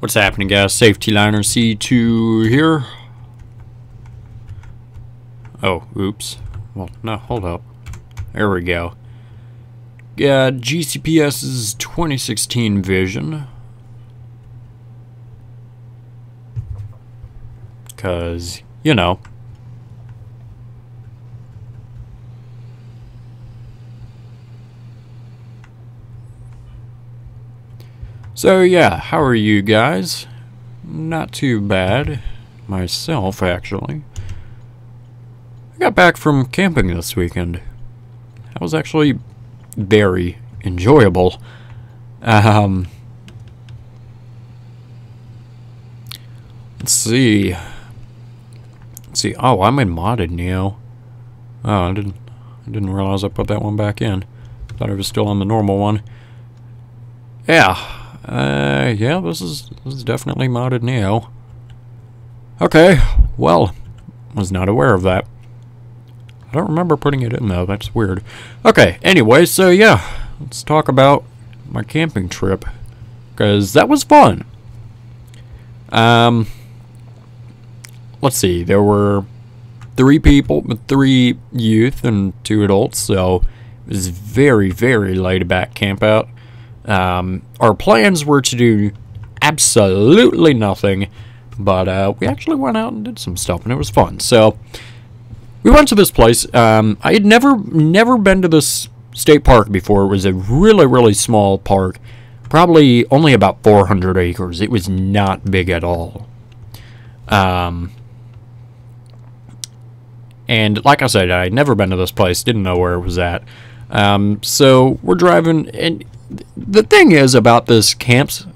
What's happening, guys? Safety Liner C2 here. Oh, oops. Well, no, hold up. There we go. Got GCPS's 2016 vision. Because, you know. So yeah, how are you guys? Not too bad. Myself, actually. I got back from camping this weekend. That was actually very enjoyable. Let's see. Oh, I'm in modded Neo. Oh, I didn't realize I put that one back in. Thought it was still on the normal one. Yeah. Yeah, this is definitely modded Neo. Okay, well, was not aware of that. I don't remember putting it in though, that's weird. Okay, anyway, so yeah, let's talk about my camping trip, because that was fun. Let's see, there were 3 people, 3 youth and 2 adults, so it was very, very laid back camp out. Our plans were to do absolutely nothing, but we actually went out and did some stuff, and it was fun. So we went to this place. I had never been to this state park before. It was a really, really small park, probably only about 400 acres. It was not big at all. And like I said, I had never been to this place, didn't know where it was at. So we're driving, and the thing is about this camps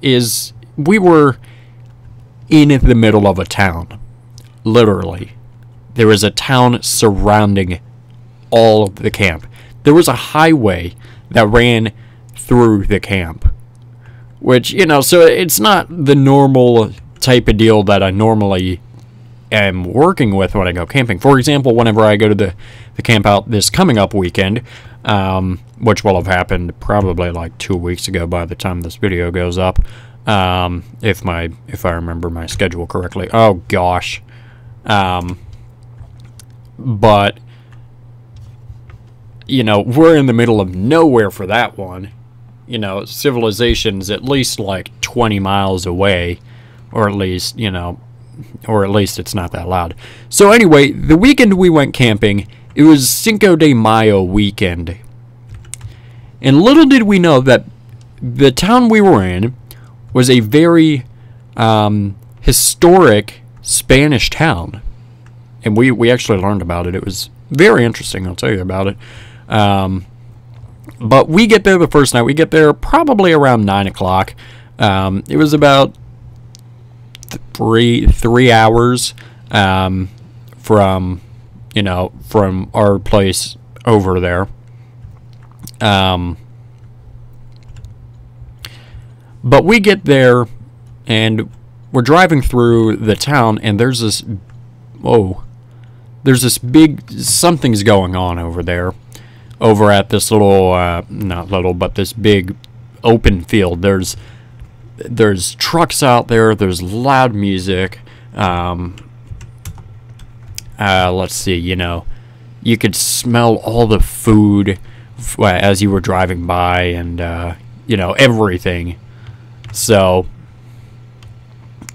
is we were in the middle of a town. Literally. There was a town surrounding all of the camp. There was a highway that ran through the camp. Which, you know, so it's not the normal type of deal that I normally am working with when I go camping. For example, whenever I go to the camp out this coming up weekend, which will have happened probably like 2 weeks ago by the time this video goes up, if I remember my schedule correctly. Oh gosh. But you know, we're in the middle of nowhere for that one. You know, civilization's at least like 20 miles away, or at least, you know, or at least it's not that loud. So anyway, the weekend we went camping, it was Cinco de Mayo weekend. And little did we know that the town we were in was a very historic Spanish town. And we actually learned about it. It was very interesting, I'll tell you about it. But we get there the first night. We get there probably around 9 o'clock. It was about 3 hours from, you know, from our place over there. But we get there and we're driving through the town, and there's this big something's going on over there, over at this little not little, but this big open field. There's trucks out there, there's loud music. Let's see, you know, you could smell all the food as you were driving by, and you know, everything. So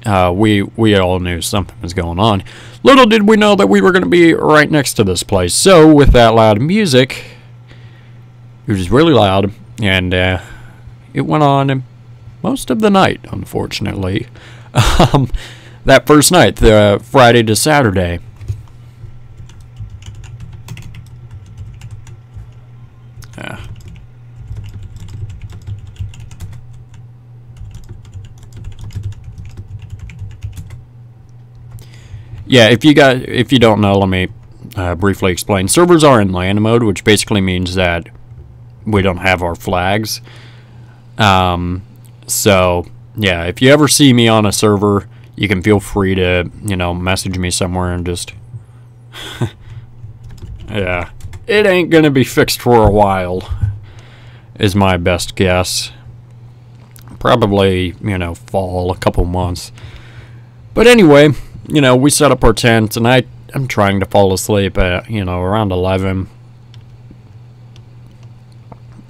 we all knew something was going on. Little did we know that we were going to be right next to this place. So with that loud music, it was really loud, and it went on most of the night, unfortunately. That first night, the Friday to Saturday. Yeah, if you don't know, let me briefly explain. Servers are in land mode, which basically means that we don't have our flags. So yeah, if you ever see me on a server, you can feel free to, you know, message me somewhere and just yeah, it ain't gonna be fixed for a while, is my best guess. probably, you know, fall, a couple months. But anyway, you know, we set up our tent, and I'm trying to fall asleep at, you know, around 11.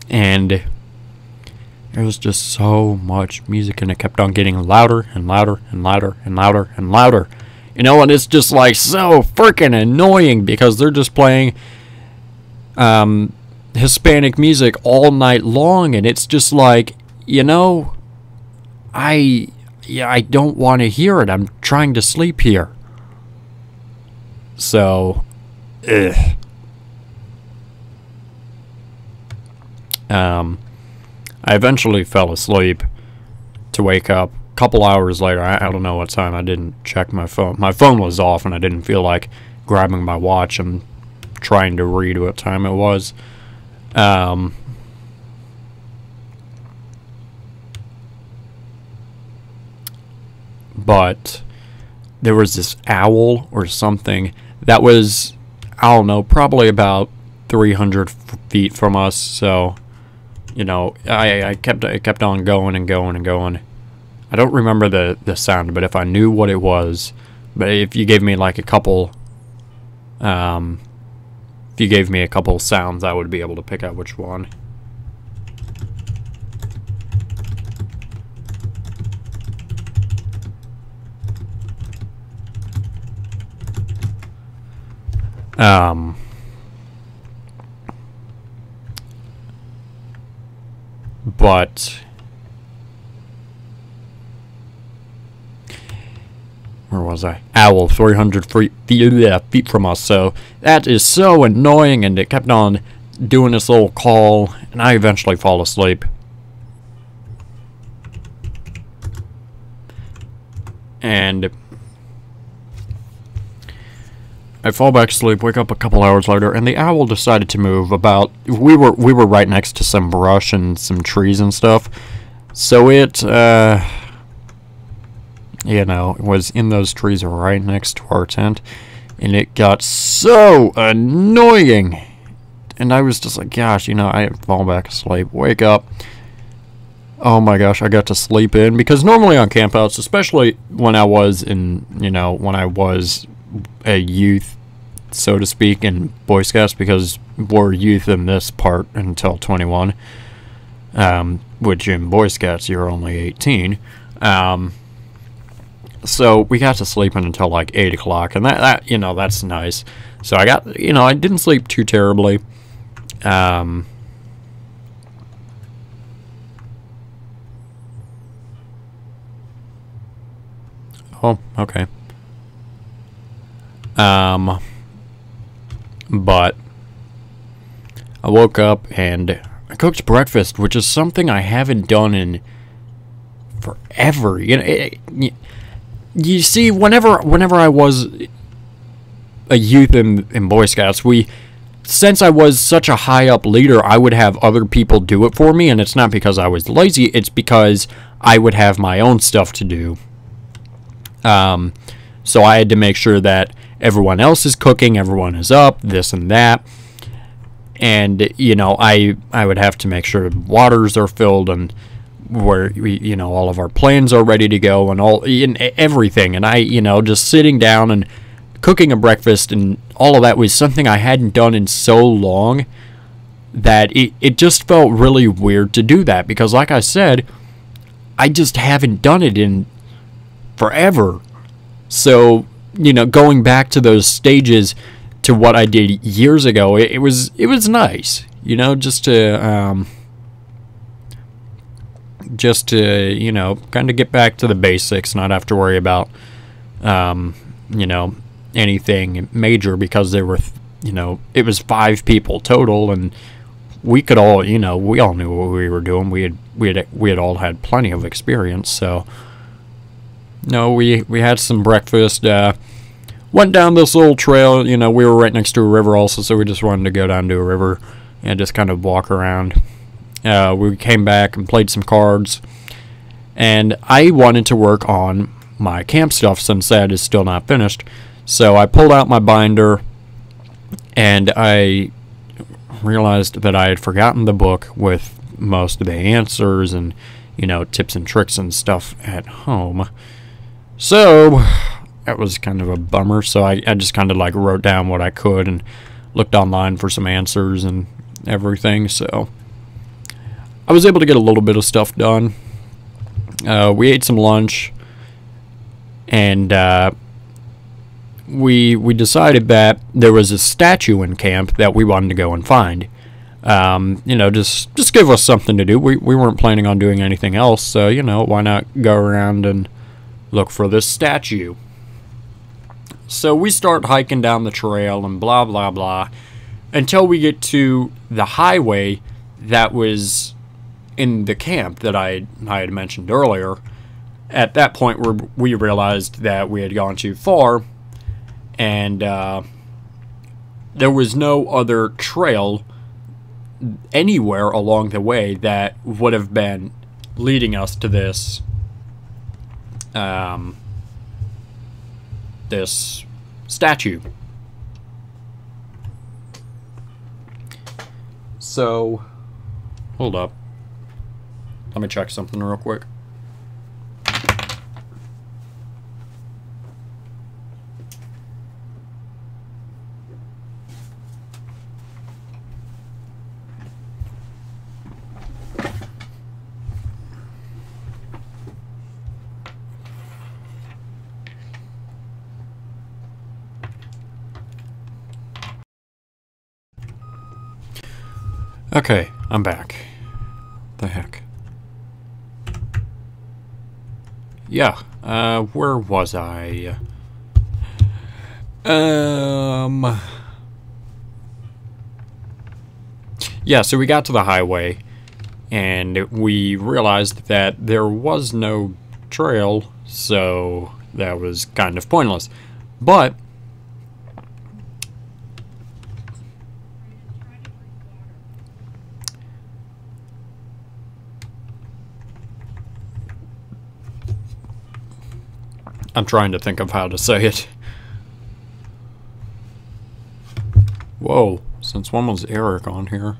And there was just so much music, and it kept on getting louder and louder and louder and louder and louder. You know, and it's just like so freaking annoying because they're just playing Hispanic music all night long, and it's just like, you know, I don't want to hear it. I'm trying to sleep here. So, ugh. I eventually fell asleep to wake up a couple hours later. I don't know what time. I didn't check my phone. My phone was off, and I didn't feel like grabbing my watch and trying to read what time it was. But there was this owl or something that was, I don't know, probably about 300 feet from us. So, you know, I kept on going and going and going. I don't remember the sound, but if I knew what it was, but if you gave me like a couple, if you gave me a couple sounds, I would be able to pick out which one. But where was I? Owl, 300 feet from us. So that is so annoying, and it kept on doing this little call, and I eventually fall asleep. And I fall back asleep, wake up a couple hours later, and the owl decided to move about. We were right next to some brush and some trees and stuff, so it you know, it was in those trees right next to our tent, and it got so annoying. And I was just like, gosh, you know, I fall back asleep, wake up. Oh my gosh, I got to sleep in, because normally on campouts, especially when I was in, you know, when I was a youth, so to speak, in Boy Scouts, because we're youth in this part until 21, which in Boy Scouts you're only 18. So we got to sleeping until like 8 o'clock, and that you know, that's nice. So I got, you know, I didn't sleep too terribly. Oh, okay. But I woke up and I cooked breakfast, which is something I haven't done in forever. You know, you see, whenever I was a youth in Boy Scouts, since I was such a high up leader, I would have other people do it for me, and it's not because I was lazy, it's because I would have my own stuff to do. So I had to make sure that everyone else is cooking, everyone is up, this and that. And, you know, I would have to make sure waters are filled, and where you know, all of our plans are ready to go, and everything. And I, you know, just sitting down and cooking a breakfast and all of that was something I hadn't done in so long that it just felt really weird to do that, because like I said, I just haven't done it in forever. So, you know, going back to those stages to what I did years ago, it was nice, you know, just to you know, kind of get back to the basics, not have to worry about you know, anything major, because there were, you know, it was 5 people total, and we could all, you know, we all knew what we were doing. We had all had plenty of experience. So no, we had some breakfast, went down this little trail. You know, we were right next to a river also, so we just wanted to go down to a river and just kind of walk around. We came back and played some cards, and I wanted to work on my camp stuff since that is still not finished. So I pulled out my binder, and I realized that I had forgotten the book with most of the answers, and, you know, tips and tricks and stuff at home. So that was kind of a bummer. So I just kind of like wrote down what I could and looked online for some answers and everything. So I was able to get a little bit of stuff done. We ate some lunch, and we decided that there was a statue in camp that we wanted to go and find. You know, just give us something to do. We weren't planning on doing anything else, so, you know, why not go around and look for this statue? So we start hiking down the trail and blah, blah, blah, until we get to the highway that was in the camp that I had mentioned earlier. At that point, we realized that we had gone too far, and there was no other trail anywhere along the way that would have been leading us to this this statue. So, hold up. Let me check something real quick. Okay, I'm back. The heck? Yeah, where was I? Yeah, so we got to the highway, and we realized that there was no trail, so that was kind of pointless. But I'm trying to think of how to say it. Whoa, since when was Eric on here?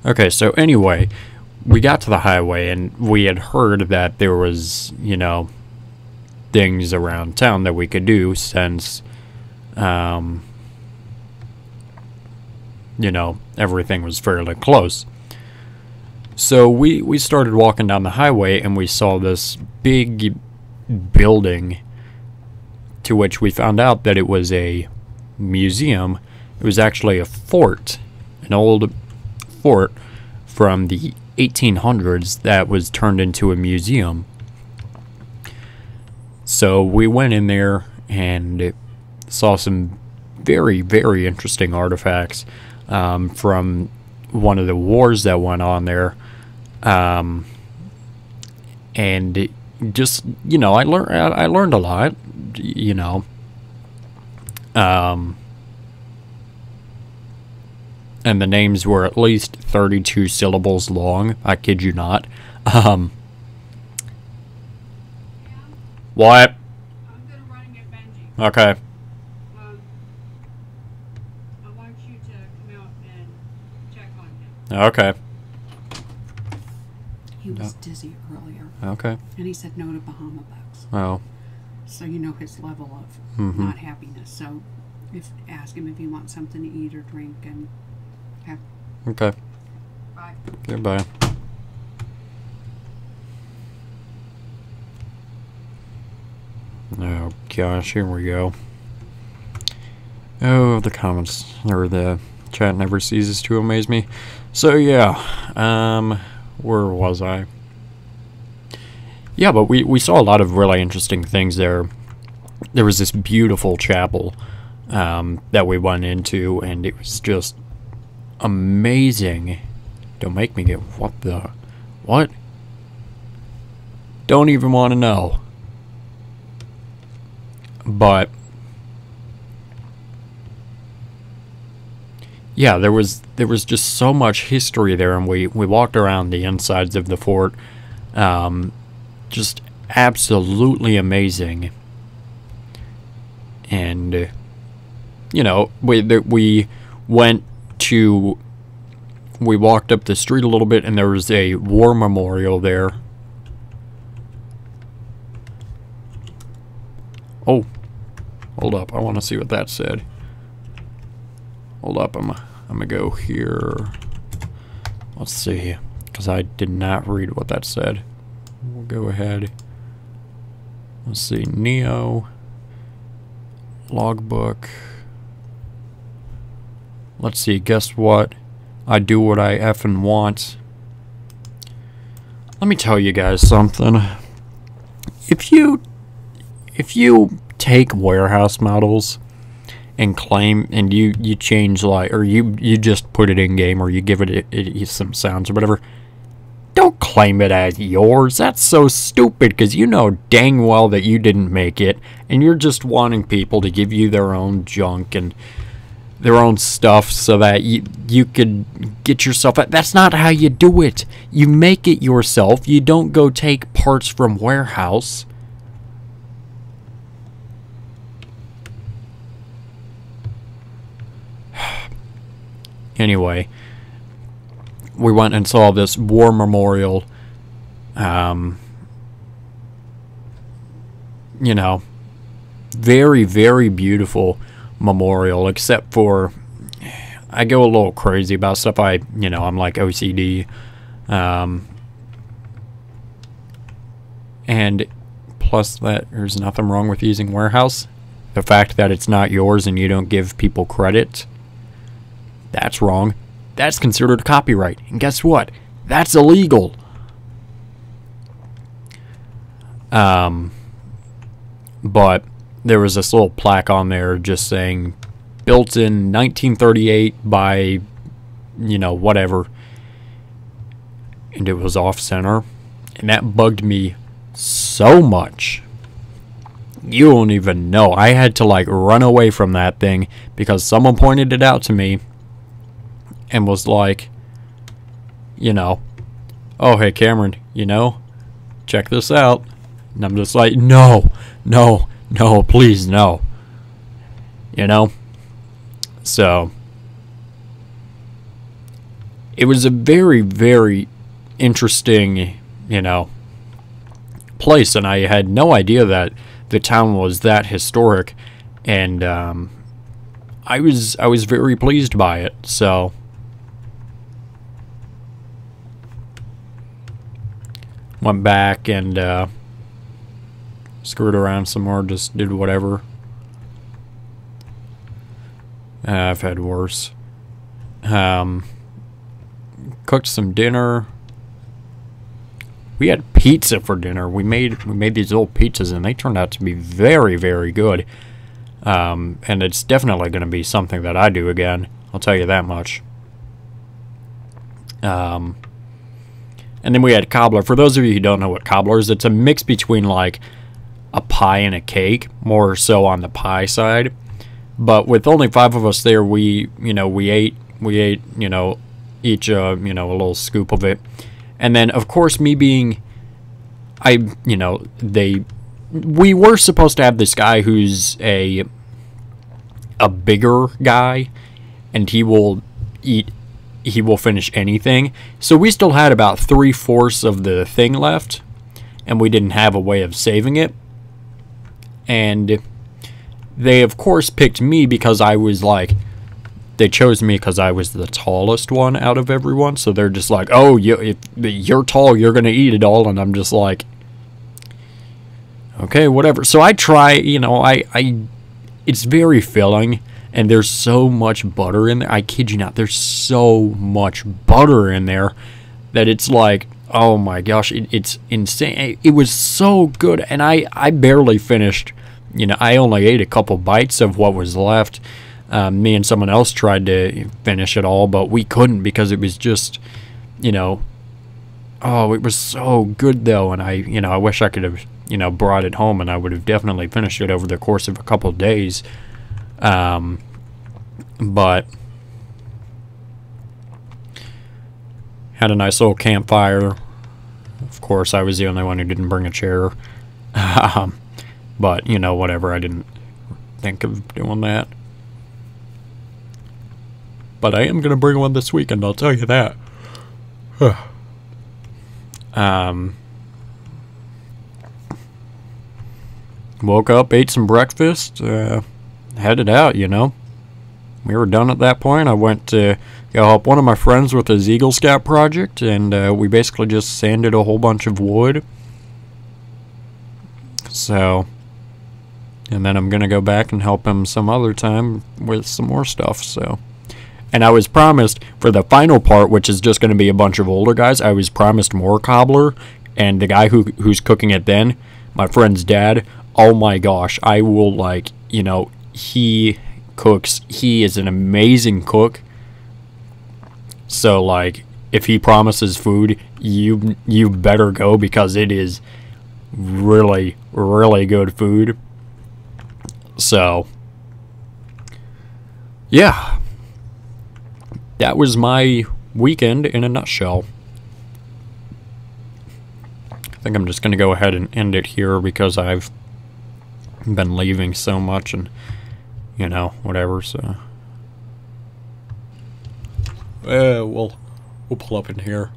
Okay, so anyway, we got to the highway, and we had heard that there was, you know, things around town that we could do since, you know, everything was fairly close. So we started walking down the highway, and we saw this big building, to which we found out that it was a museum. It was actually a fort, an old fort from the 1800s that was turned into a museum. So we went in there and saw some very, very interesting artifacts from one of the wars that went on there. And it just, you know, I learned a lot, you know. And the names were at least 32 syllables long. I kid you not. What? I'm gonna run and get Benji. Okay. I want you to come out and check on him. Okay. He was dizzy earlier. Okay. And he said no to Bahama bucks. Oh. So you know his level of not happiness. So ask him if he wants something to eat or drink, and Okay. bye. Goodbye. Oh gosh, here we go. Oh, the comments, or the chat never ceases to amaze me. So yeah, where was I? Yeah, but we saw a lot of really interesting things there. There was this beautiful chapel that we went into, and it was just amazing. Don't make me get... What the... What? Don't even want to know. But... yeah, there was just so much history there, and we walked around the insides of the fort. Just absolutely amazing. And you know, we went to... we walked up the street a little bit, and there was a war memorial there. Oh, hold up, I want to see what that said. Hold up, I'm gonna go here. Let's see, because I did not read what that said. We'll go ahead. Let's see, Neo logbook. Let's see, guess what? I do what I effing want. Let me tell you guys something. If you take warehouse models and claim, and you change, like, or you just put it in game, or you give it some sounds or whatever, don't claim it as yours. That's so stupid, because you know dang well that you didn't make it, and you're just wanting people to give you their own junk and their own stuff so that you could get yourself... That's not how you do it. You make it yourself. You don't go take parts from warehouse. Anyway, we went and saw this war memorial. You know, very, very beautiful memorial, except for I go a little crazy about stuff. I'm like OCD. And plus that there's nothing wrong with using warehouse. The fact that it's not yours and you don't give people credit, that's wrong. That's considered copyright. And guess what? That's illegal. But there was this little plaque on there just saying, built in 1938 by, you know, whatever. And it was off center. And that bugged me so much. You don't even know. I had to like run away from that thing because someone pointed it out to me and was like, you know, oh, hey Cameron, you know, check this out. And I'm just like, no, please, no. You know? So, it was a very, very interesting, you know, place, and I had no idea that the town was that historic, and I was very pleased by it. So went back and screwed around some more, just did whatever. I've had worse. Cooked some dinner. We had pizza for dinner. We made these little pizzas, and they turned out to be very, very good. And it's definitely going to be something that I do again. I'll tell you that much. And then we had cobbler. For those of you who don't know what cobbler is, it's a mix between like a pie and a cake, more so on the pie side. But with only 5 of us there, we ate, you know, each, you know, a little scoop of it. And then, of course, me being, we were supposed to have this guy who's a bigger guy, and he will finish anything. So we still had about 3/4 of the thing left, and we didn't have a way of saving it. And they, of course, picked me because I was like, they chose me because I was the tallest one out of everyone. So they're just like, oh, if you're tall, you're going to eat it all. And I'm just like, okay, whatever. So I try, you know, it's very filling. And there's so much butter in there. I kid you not. There's so much butter in there that it's like, oh my gosh, it's insane. It was so good. And I barely finished. You know, I only ate a couple bites of what was left. Me and someone else tried to finish it all, but we couldn't because it was just, you know, oh, it was so good though, and I wish I could have, brought it home, and I would have definitely finished it over the course of a couple of days. But had a nice little campfire. Of course, I was the only one who didn't bring a chair. But, whatever, I didn't think of doing that. But I am going to bring one this weekend, I'll tell you that. Woke up, ate some breakfast, headed out, We were done at that point. I went to go help one of my friends with his Eagle Scout project, and we basically just sanded a whole bunch of wood. So, and then I'm going to go back and help him some other time with some more stuff, so. And I was promised, for the final part, which is just going to be a bunch of older guys, I was promised more cobbler, and the guy who's cooking it then, my friend's dad, oh my gosh, I will, he cooks, he is an amazing cook, so, if he promises food, you better go, because it is really, really good food. So, yeah. That was my weekend in a nutshell. I think I'm just going to go ahead and end it here because I've been leaving so much and, whatever, so. We'll pull up in here.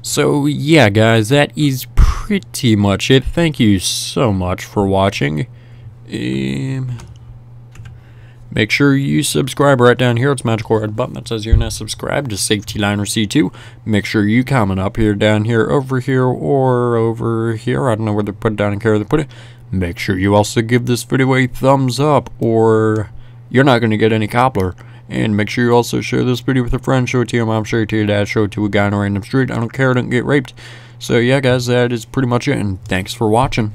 So, yeah, guys, that is pretty much it. Thank you so much for watching. Make sure you subscribe right down here. It's a magical red button that says you're now subscribed to Safety Liner C2. Make sure you comment up here, down here, over here, or over here. I don't know where they put it down in care they put it. Make sure you also give this video a thumbs up, or you're not going to get any cobbler. And make sure you also share this video with a friend. Show it to your mom, show it to your dad, show it to a guy on a random street. I don't care, don't get raped. So yeah, guys, that is pretty much it, and thanks for watching.